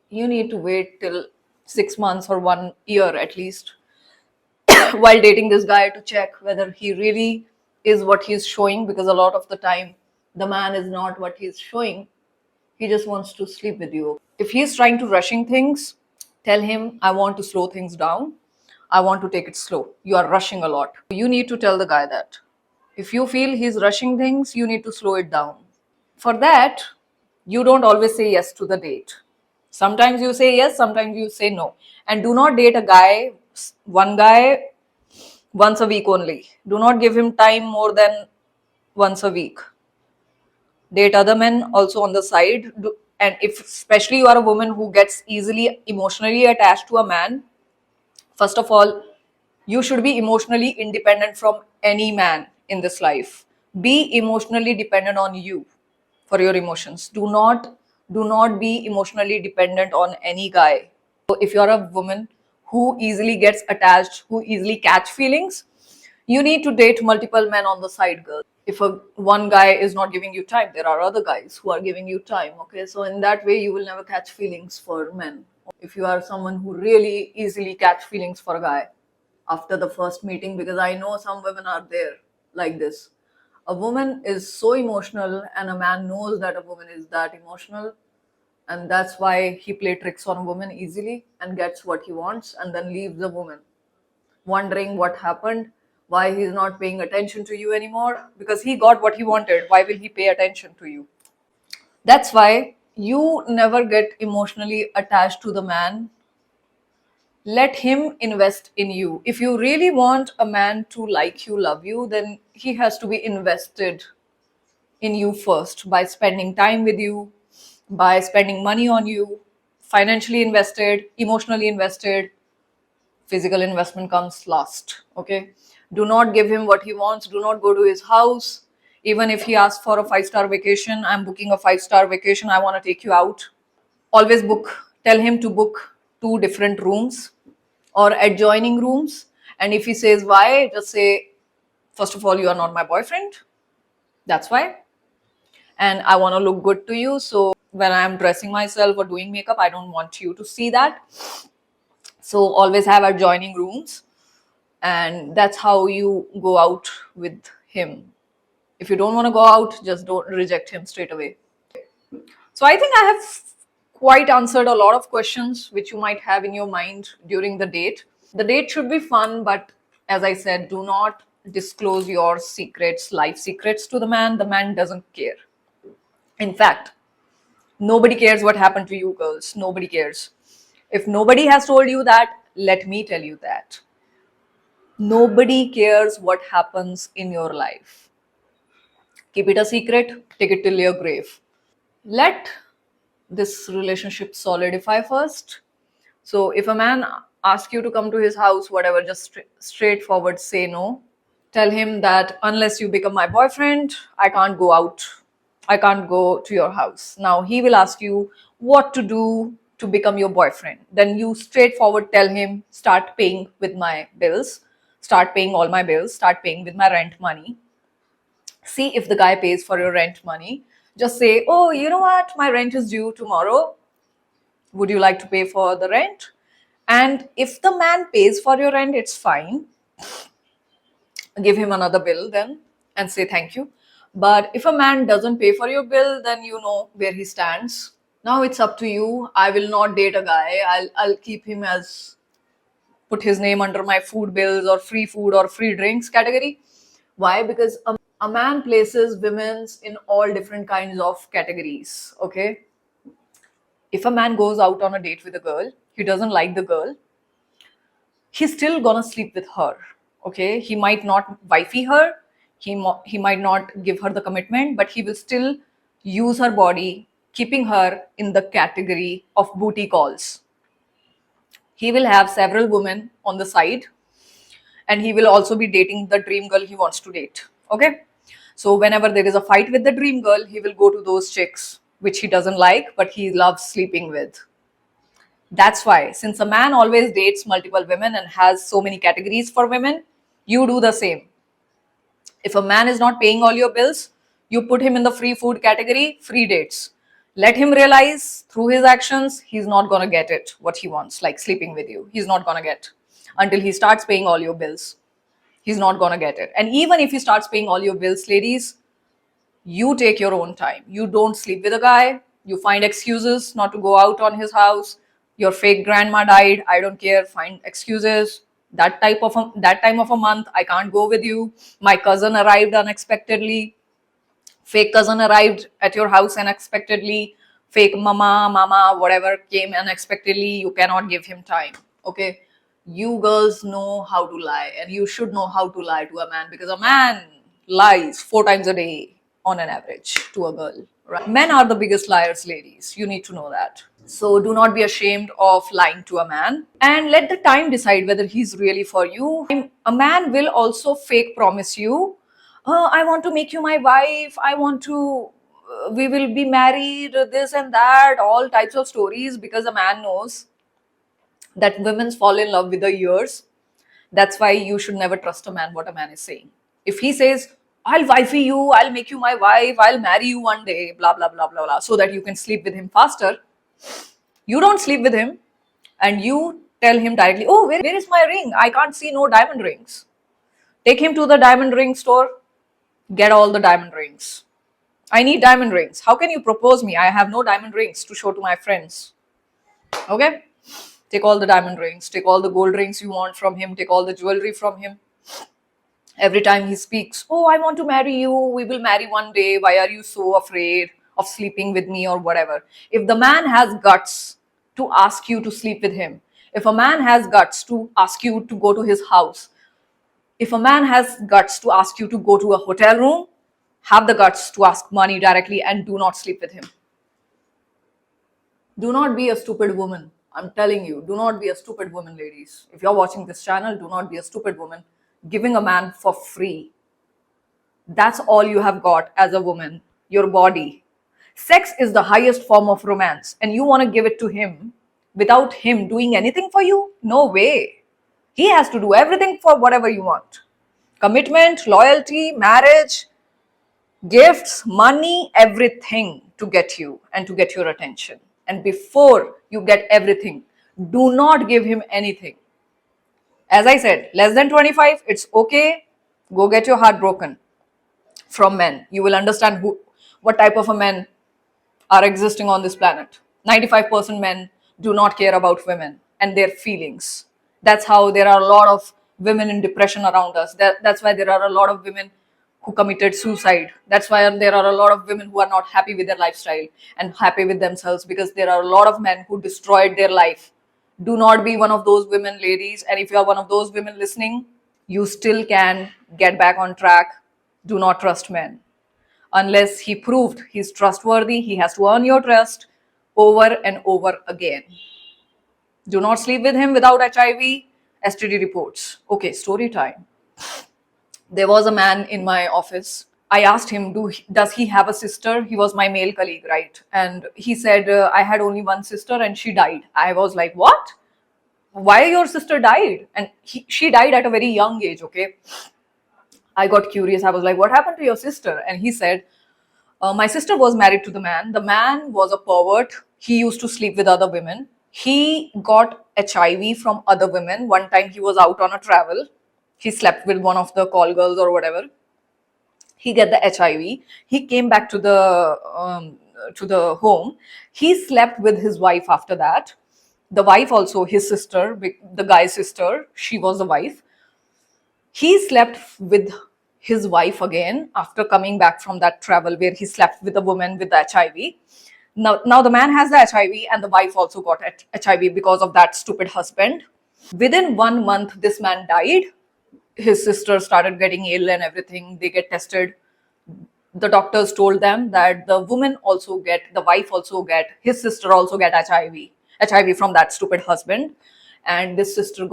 you need to wait till 6 months or 1 year at least while dating this guy to check whether he really is what he's showing, because a lot of the time the man is not what he's showing. He just wants to sleep with you. If he's trying to rushing things, tell him, I want to slow things down. I want to take it slow. You are rushing a lot. You need to tell the guy that. If you feel he's rushing things, you need to slow it down. For that, you don't always say yes to the date. Sometimes you say yes, sometimes you say no. And do not date a guy, one guy, once a week only. Do not give him time more than once a week. Date other men also on the side. And if especially you are a woman who gets easily emotionally attached to a man, first of all, you should be emotionally independent from any man in this life. Be emotionally dependent on you for your emotions. Do not be emotionally dependent on any guy. So if you're a woman who easily gets attached, who easily catch feelings, you need to date multiple men on the side, girl. If one guy is not giving you time, there are other guys who are giving you time. Okay, so in that way you will never catch feelings for men. If you are someone who really easily catch feelings for a guy after the first meeting, because I know some women are there like this. A woman is so emotional and a man knows that a woman is that emotional, and that's why he play tricks on a woman easily and gets what he wants and then leaves the woman wondering what happened, why he's not paying attention to you anymore, because he got what he wanted. Why will he pay attention to you? That's why you never get emotionally attached to the man. Let him invest in you. If you really want a man to like you, love you, then he has to be invested in you first by spending time with you, by spending money on you, financially invested, emotionally invested. Physical investment comes last. Okay, do not give him what he wants. Do not go to his house. Even if he asks for a 5-star vacation, I'm booking a 5-star vacation, I want to take you out. Always book, tell him to book 2 different rooms or adjoining rooms. And if he says why, just say, first of all, you are not my boyfriend, that's why, and I want to look good to you, so when I am dressing myself or doing makeup, I don't want you to see that. So always have adjoining rooms, and that's how you go out with him. If you don't want to go out, just don't reject him straight away. So I think I have quite answered a lot of questions which you might have in your mind during the date. The date should be fun, but as I said, do not disclose your secrets, life secrets to the man. The man doesn't care. In fact, nobody cares what happened to you, girls. Nobody cares. If nobody has told you that, let me tell you that. Nobody cares what happens in your life. Keep it a secret, take it till your grave. Let this relationship solidify first. So if a man asks you to come to his house, whatever, just straightforward say no. Tell him that unless you become my boyfriend, I can't go out I can't go to your house. Now he will ask you what to do to become your boyfriend. Then you straightforward tell him, start paying with my bills, start paying all my bills, start paying with my rent money. See if the guy pays for your rent money. Just say, oh, you know what? My rent is due tomorrow. Would you like to pay for the rent? And if the man pays for your rent, it's fine. Give him another bill then and say thank you. But if a man doesn't pay for your bill, then you know where he stands. Now it's up to you. I will not date a guy. I'll keep him as, put his name under my food bills or free food or free drinks category. Why? Because a man places women's in all different kinds of categories. Okay. If a man goes out on a date with a girl, he doesn't like the girl, he's still gonna sleep with her. Okay, he might not wifey her, he might not give her the commitment, but he will still use her body, keeping her in the category of booty calls. He will have several women on the side, and he will also be dating the dream girl he wants to date. Okay, so whenever there is a fight with the dream girl, he will go to those chicks which he doesn't like but he loves sleeping with. That's why, since a man always dates multiple women and has so many categories for women, you do the same. If a man is not paying all your bills, you put him in the free food category, free dates. Let him realize through his actions, he's not gonna get it, what he wants, like sleeping with you. He's not gonna get until he starts paying all your bills. He's not gonna get it. And even if he starts paying all your bills, ladies, you take your own time. You don't sleep with a guy. You find excuses not to go out on his house. Your fake grandma died. I don't care. Find excuses. That time of a month, I can't go with you. My cousin arrived unexpectedly. Fake cousin arrived at your house unexpectedly. Fake mama, whatever came unexpectedly. You cannot give him time. Okay. You girls know how to lie, and you should know how to lie to a man, because a man lies 4 times a day on an average to a girl. Right? Men are the biggest liars, ladies. You need to know that. So do not be ashamed of lying to a man, and let the time decide whether he's really for you. A man will also fake promise you, oh, I want to make you my wife. I want to, we will be married, this and that, all types of stories, because a man knows that women fall in love with the years. That's why you should never trust a man what a man is saying. If he says, I'll wifey you, I'll make you my wife, I'll marry you one day, blah, blah, blah, blah, blah, so that you can sleep with him faster, you don't sleep with him and you tell him directly, oh, where is my ring? I can't see no diamond rings. Take him to the diamond ring store, get all the diamond rings. I need diamond rings. How can you propose me? I have no diamond rings to show to my friends. Okay? Take all the diamond rings, take all the gold rings you want from him, take all the jewelry from him. Every time he speaks, oh, I want to marry you, we will marry one day, why are you so afraid of sleeping with me, or whatever. If the man has guts to ask you to sleep with him, if a man has guts to ask you to go to his house, if a man has guts to ask you to go to a hotel room, have the guts to ask money directly and do not sleep with him. Do not be a stupid woman. I'm telling you, do not be a stupid woman, ladies. If you're watching this channel, do not be a stupid woman giving a man for free. That's all you have got as a woman, your body. Sex is the highest form of romance, and you want to give it to him without him doing anything for you? No way. He has to do everything for whatever you want. Commitment, loyalty, marriage, gifts, money, everything to get you and to get your attention. And before you get everything, do not give him anything. As I said, less than 25, it's okay. Go get your heart broken from men. You will understand what type of a men are existing on this planet. 95% men do not care about women and their feelings. That's how there are a lot of women in depression around us. That's why there are a lot of women who committed suicide. That's why there are a lot of women who are not happy with their lifestyle and happy with themselves, because there are a lot of men who destroyed their life. Do not be one of those women, ladies. And if you are one of those women listening, you still can get back on track. Do not trust men. Unless he proved he's trustworthy, he has to earn your trust over and over again. Do not sleep with him without HIV, STD reports. Okay, story time. There was a man in my office. I asked him, does he have a sister? He was my male colleague, right? And he said, I had only one sister and she died. I was like, what? Why your sister died? And she died at a very young age, okay? I got curious. I was like, what happened to your sister? And he said, my sister was married to the man. The man was a pervert. He used to sleep with other women. He got HIV from other women. One time he was out on a travel. He slept with one of the call girls or whatever. He get the HIV. He came back to the home. He slept with his wife after that. The wife also, his sister, the guy's sister, she was the wife. He slept with his wife again after coming back from that travel where he slept with a woman with the HIV. Now the man has the HIV and the wife also got HIV because of that stupid husband. Within 1 month, this man died. His sister started getting ill and everything. They get tested. The doctors told them that the wife also get, his sister also get HIV from that stupid husband. And this sister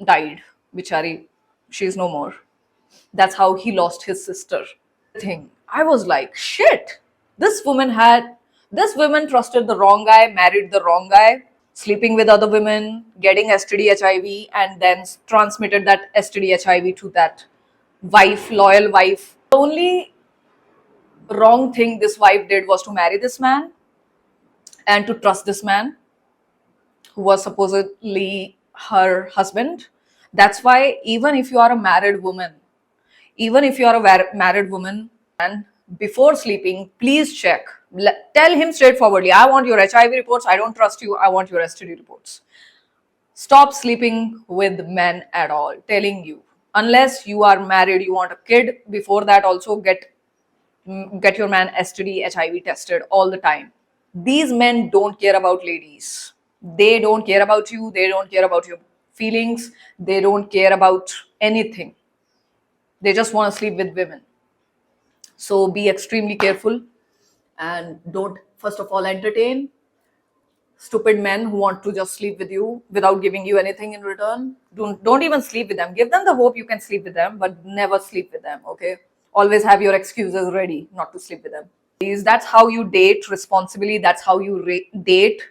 died. Bichari, she's no more. That's how he lost his sister. I was like, shit, this woman trusted the wrong guy, married the wrong guy, sleeping with other women, getting STD HIV, and then transmitted that STD HIV to that wife, loyal wife. The only wrong thing this wife did was to marry this man and to trust this man who was supposedly her husband. That's why even if you are a married woman, and before sleeping, please check. Tell him straightforwardly, I want your HIV reports. I don't trust you. I want your STD reports. Stop sleeping with men at all. Telling you, unless you are married, you want a kid. Before that, also get your man STD, HIV tested all the time. These men don't care about ladies. They don't care about you. They don't care about your feelings. They don't care about anything. They just want to sleep with women. So be extremely careful and don't, first of all, entertain stupid men who want to just sleep with you without giving you anything in return. Don't even sleep with them. Give them the hope you can sleep with them, but never sleep with them, okay? Always have your excuses ready not to sleep with them. That's how you date responsibly. That's how you date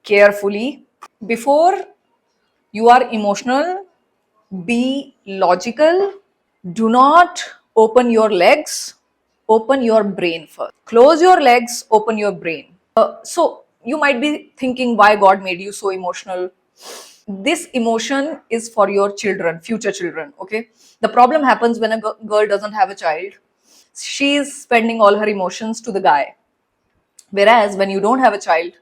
carefully. Before you are emotional, be logical. Do not open your legs, open your brain first. Close your legs, open your brain. So you might be thinking why God made you so emotional. This emotion is for your children, future children, okay? The problem happens when a girl doesn't have a child. She is spending all her emotions to the guy. Whereas when you don't have a child,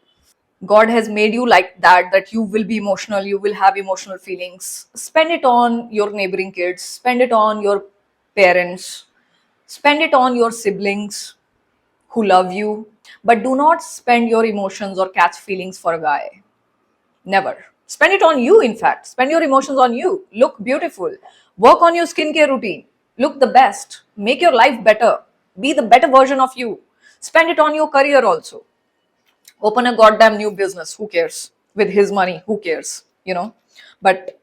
God has made you like that you will be emotional, you will have emotional feelings. Spend it on your neighboring kids, spend it on your parents, spend it on your siblings who love you, but do not spend your emotions or catch feelings for a guy. Never. Spend it on you, in fact. Spend your emotions on you. Look beautiful. Work on your skincare routine. Look the best. Make your life better. Be the better version of you. Spend it on your career also. Open a goddamn new business. Who cares? With his money, who cares? But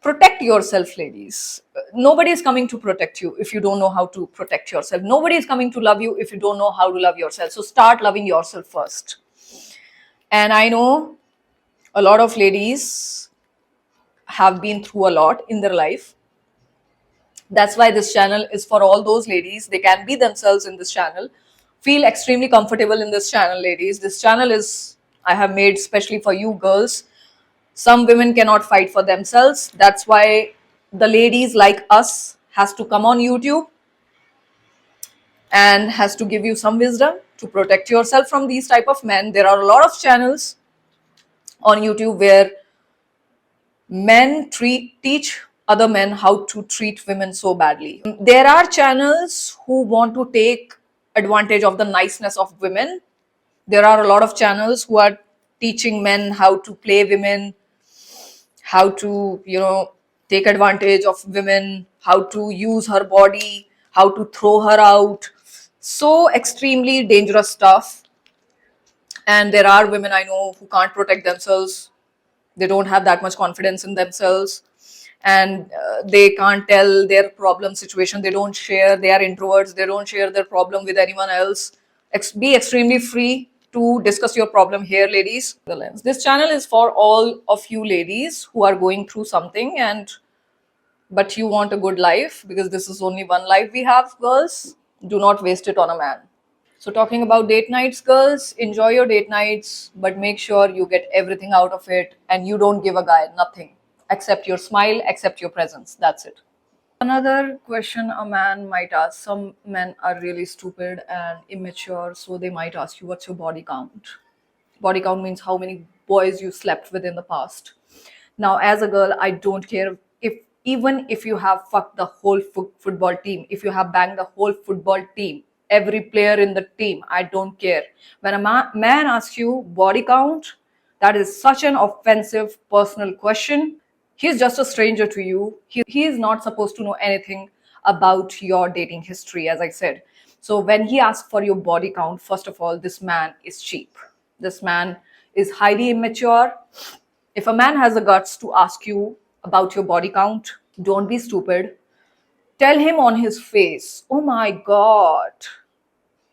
protect yourself, ladies. Nobody is coming to protect you if you don't know how to protect yourself. Nobody is coming to love you if you don't know how to love yourself. So start loving yourself first. And I know a lot of ladies have been through a lot in their life. That's why this channel is for all those ladies. They can be themselves in this channel. Feel extremely comfortable in this channel, ladies. This channel I have made specially for you girls. Some women cannot fight for themselves. That's why the ladies like us has to come on YouTube and has to give you some wisdom to protect yourself from these type of men. There are a lot of channels on YouTube where men teach other men how to treat women so badly. There are channels who want to take advantage of the niceness of women. There are a lot of channels who are teaching men how to play women, how to, take advantage of women, how to use her body, how to throw her out. So extremely dangerous stuff. And there are women I know who can't protect themselves. They don't have that much confidence in themselves. and they can't tell their problem situation. They don't share. They are introverts. They don't share their problem with anyone else. Be extremely free to discuss your problem here, ladies. The lens. This channel is for all of you ladies who are going through something and but you want a good life, because this is only one life we have, girls. Do not waste it on a man. So, talking about date nights, girls, enjoy your date nights, but make sure you get everything out of it and you don't give a guy nothing except your smile, except your presence. That's it. Another question a man might ask, some men are really stupid and immature, so they might ask you, what's your body count? Body count means how many boys you slept with in the past. Now, as a girl, I don't care if even if you have fucked the whole football team, if you have banged the whole football team, every player in the team, I don't care. When a man asks you body count, that is such an offensive personal question. He's just a stranger to you. He is not supposed to know anything about your dating history, as I said. So when he asks for your body count, first of all, this man is cheap. This man is highly immature. If a man has the guts to ask you about your body count, don't be stupid. Tell him on his face, oh my God,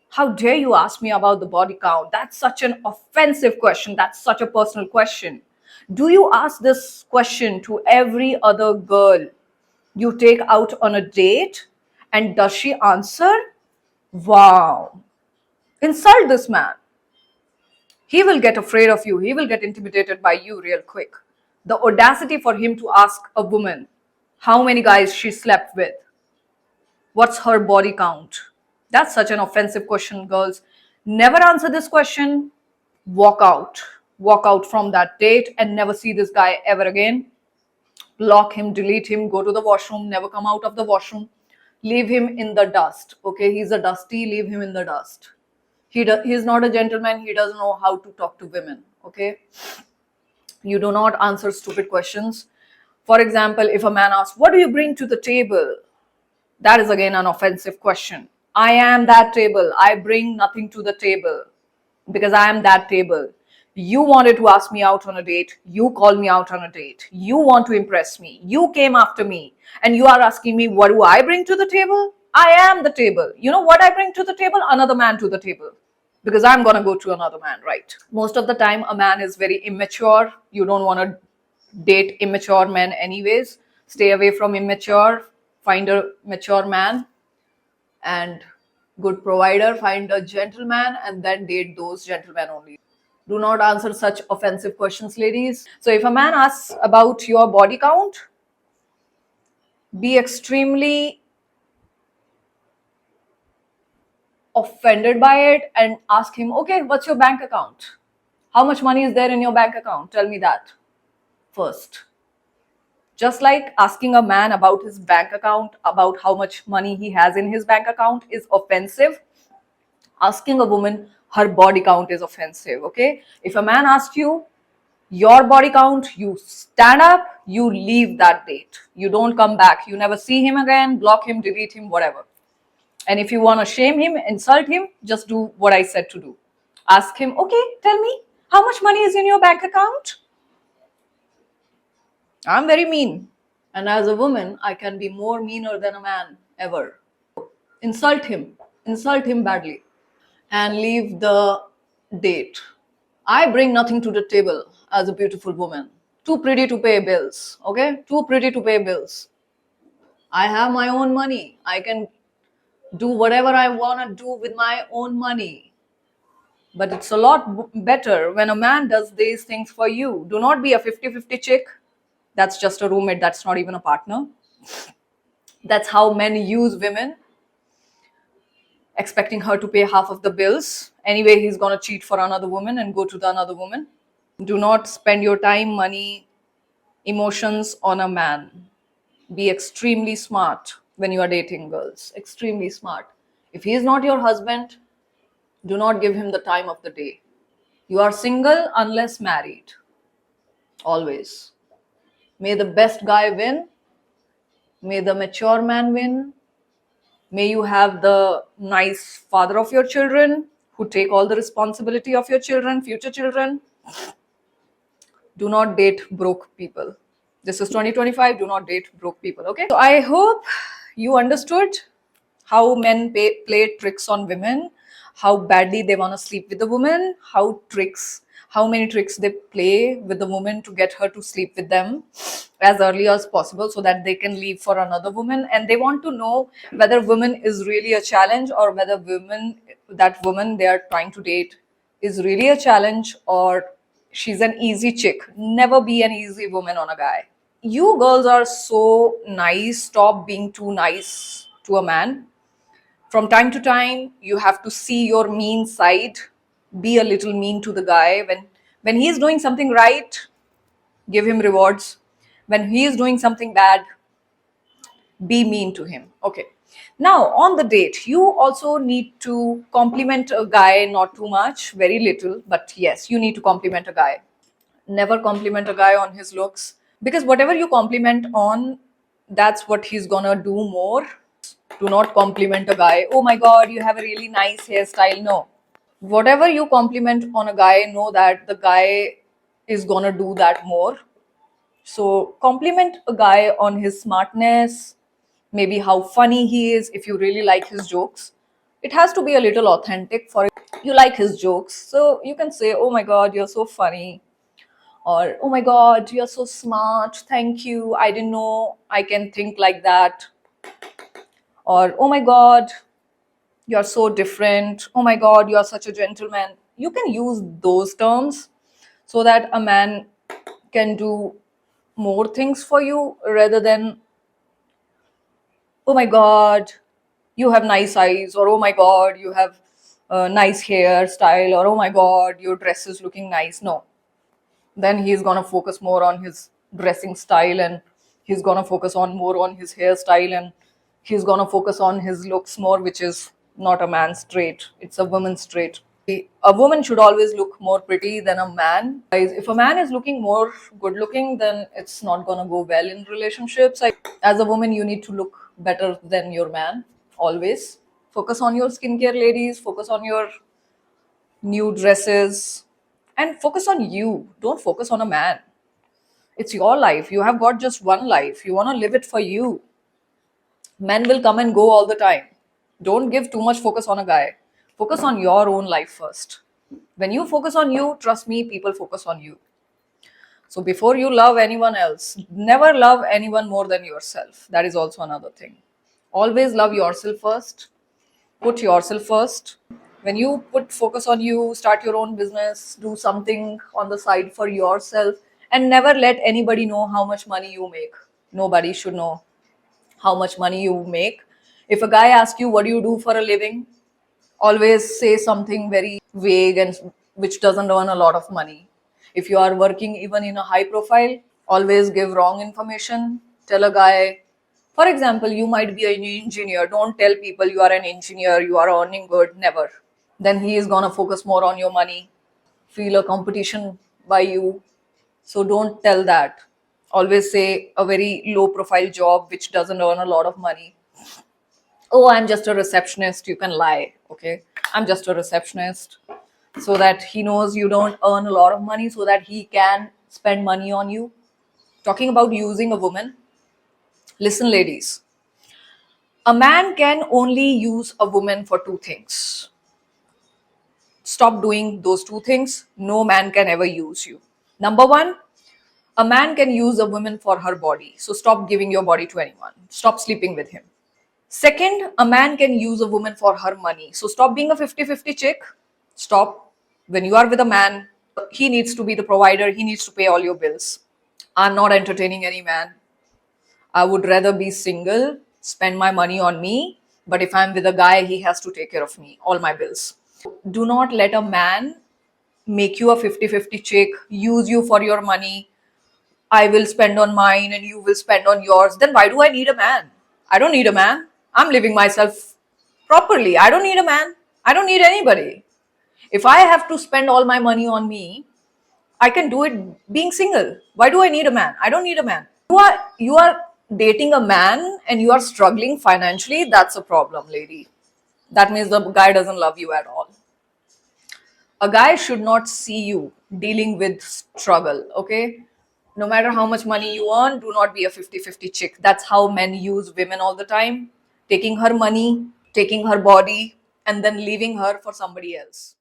how dare you ask me about the body count? That's such an offensive question. That's such a personal question. Do you ask this question to every other girl you take out on a date? And does she answer? Wow. Insult this man. He will get afraid of you. He will get intimidated by you real quick. The audacity for him to ask a woman how many guys she slept with, what's her body count? That's such an offensive question, girls. Never answer this question. Walk out. Walk out from that date and never see this guy ever again. Block him, delete him, go to the washroom, never come out of the washroom. Leave him in the dust. Okay, he's a dusty, leave him in the dust. He's not a gentleman. He doesn't know how to talk to women. Okay, you do not answer stupid questions. For example, if a man asks, what do you bring to the table? That is again an offensive question. I am that table. I bring nothing to the table because I am that table. You wanted to ask me out on a date. You called me out on a date. You want to impress me. You came after me and you are asking me, what do I bring to the table? I am the table. You know what I bring to the table? Another man to the table. Because I'm going to go to another man, right? Most of the time, a man is very immature. You don't want to date immature men anyways. Stay away from immature. Find a mature man and good provider. Find a gentleman and then date those gentlemen only. Do not answer such offensive questions, ladies. So if a man asks about your body count, be extremely offended by it and ask him, okay, what's your bank account? How much money is there in your bank account? Tell me that first. Just like asking a man about his bank account, about how much money he has in his bank account is offensive, asking a woman her body count is offensive. Okay, if a man asks you your body count, you stand up, you leave that date, you don't come back, you never see him again, block him, delete him, whatever. And if you want to shame him, insult him, just do what I said to do. Ask him, okay, tell me, how much money is in your bank account? I'm very mean. And as a woman, I can be more meaner than a man ever. Insult him badly and leave the date. I bring nothing to the table as a beautiful woman. Too pretty to pay bills, okay? Too pretty to pay bills. I have my own money. I can do whatever I want to do with my own money. But it's a lot better when a man does these things for you. Do not be a 50-50 chick. That's just a roommate. That's not even a partner. That's how men use women, expecting her to pay half of the bills. Anyway, he's going to cheat for another woman and go to the another woman. Do not spend your time, money, emotions on a man. Be extremely smart when you are dating, girls. Extremely smart. If he is not your husband, do not give him the time of the day. You are single unless married. Always. May the best guy win. May the mature man win. May you have the nice father of your children who take all the responsibility of your children, future children. Do not date broke people. This is 2025. Do not date broke people. Okay. So I hope you understood how men play tricks on women, how badly they want to sleep with the woman, how many tricks they play with the woman to get her to sleep with them as early as possible so that they can leave for another woman. And they want to know whether woman is really a challenge, or whether that woman they are trying to date is really a challenge, or she's an easy chick. Never be an easy woman on a guy. You girls are so nice. Stop being too nice to a man. From time to time, you have to see your mean side. Be a little mean to the guy. When he is doing something right, give him rewards. When he is doing something bad, be mean to him. Okay. Now, on the date, you also need to compliment a guy, not too much, very little, but yes, you need to compliment a guy. Never compliment a guy on his looks, because whatever you compliment on, that's what he's gonna do more. Do not compliment a guy, oh my god, you have a really nice hairstyle. No. Whatever you compliment on a guy, know that the guy is gonna do that more. So compliment a guy on his smartness, maybe how funny he is if you really like his jokes. It has to be a little authentic. For you like his jokes, so you can say, oh my god, you're so funny, or oh my god, you're so smart, thank you, I didn't know I can think like that, or oh my god, you're so different, oh my god, you're such a gentleman. You can use those terms so that a man can do more things for you, rather than oh my god, you have nice eyes, or oh my god, you have a nice hairstyle, or oh my god, your dress is looking nice. No. Then he's gonna focus more on his dressing style, and he's gonna focus on more on his hairstyle, and he's gonna focus on his looks more, which is not a man's trait, it's a woman's trait. A woman should always look more pretty than a man. Guys, if a man is looking more good looking, then it's not gonna go well in relationships. As a woman, you need to look better than your man always. Focus on your skincare, ladies. Focus on your new dresses, and focus on you. Don't focus on a man. It's your life. You have got just one life. You want to live it for you. Men will come and go all the time. Don't give too much focus on a guy. Focus on your own life first. When you focus on you, trust me, people focus on you. So before you love anyone else, never love anyone more than yourself. That is also another thing. Always love yourself first. Put yourself first. When you put focus on you, start your own business, do something on the side for yourself, and never let anybody know how much money you make. Nobody should know how much money you make. If a guy asks you what do you do for a living, always say something very vague and which doesn't earn a lot of money. If you are working even in a high profile, always give wrong information. Tell a guy, for example, you might be an engineer. Don't tell people you are an engineer, you are earning good. Never. Then he is gonna focus more on your money, feel a competition by you. So don't tell that. Always say a very low profile job which doesn't earn a lot of money. Oh, I'm just a receptionist. You can lie. Okay, I'm just a receptionist, so that he knows you don't earn a lot of money, so that he can spend money on you. Talking about using a woman, listen, ladies, a man can only use a woman for two things. Stop doing those two things. No man can ever use you. Number one, a man can use a woman for her body. So stop giving your body to anyone. Stop sleeping with him. Second, a man can use a woman for her money. So stop being a 50-50 chick. Stop. When you are with a man, he needs to be the provider. He needs to pay all your bills. I'm not entertaining any man. I would rather be single, spend my money on me. But if I'm with a guy, he has to take care of me, all my bills. Do not let a man make you a 50-50 chick, use you for your money. I will spend on mine and you will spend on yours. Then why do I need a man? I don't need a man. I'm living myself properly. I don't need a man. I don't need anybody. If I have to spend all my money on me, I can do it being single. Why do I need a man? I don't need a man. You are dating a man and you are struggling financially. That's a problem, lady. That means the guy doesn't love you at all. A guy should not see you dealing with struggle, okay? No matter how much money you earn, do not be a 50-50 chick. That's how men use women all the time, taking her money, taking her body, and then leaving her for somebody else.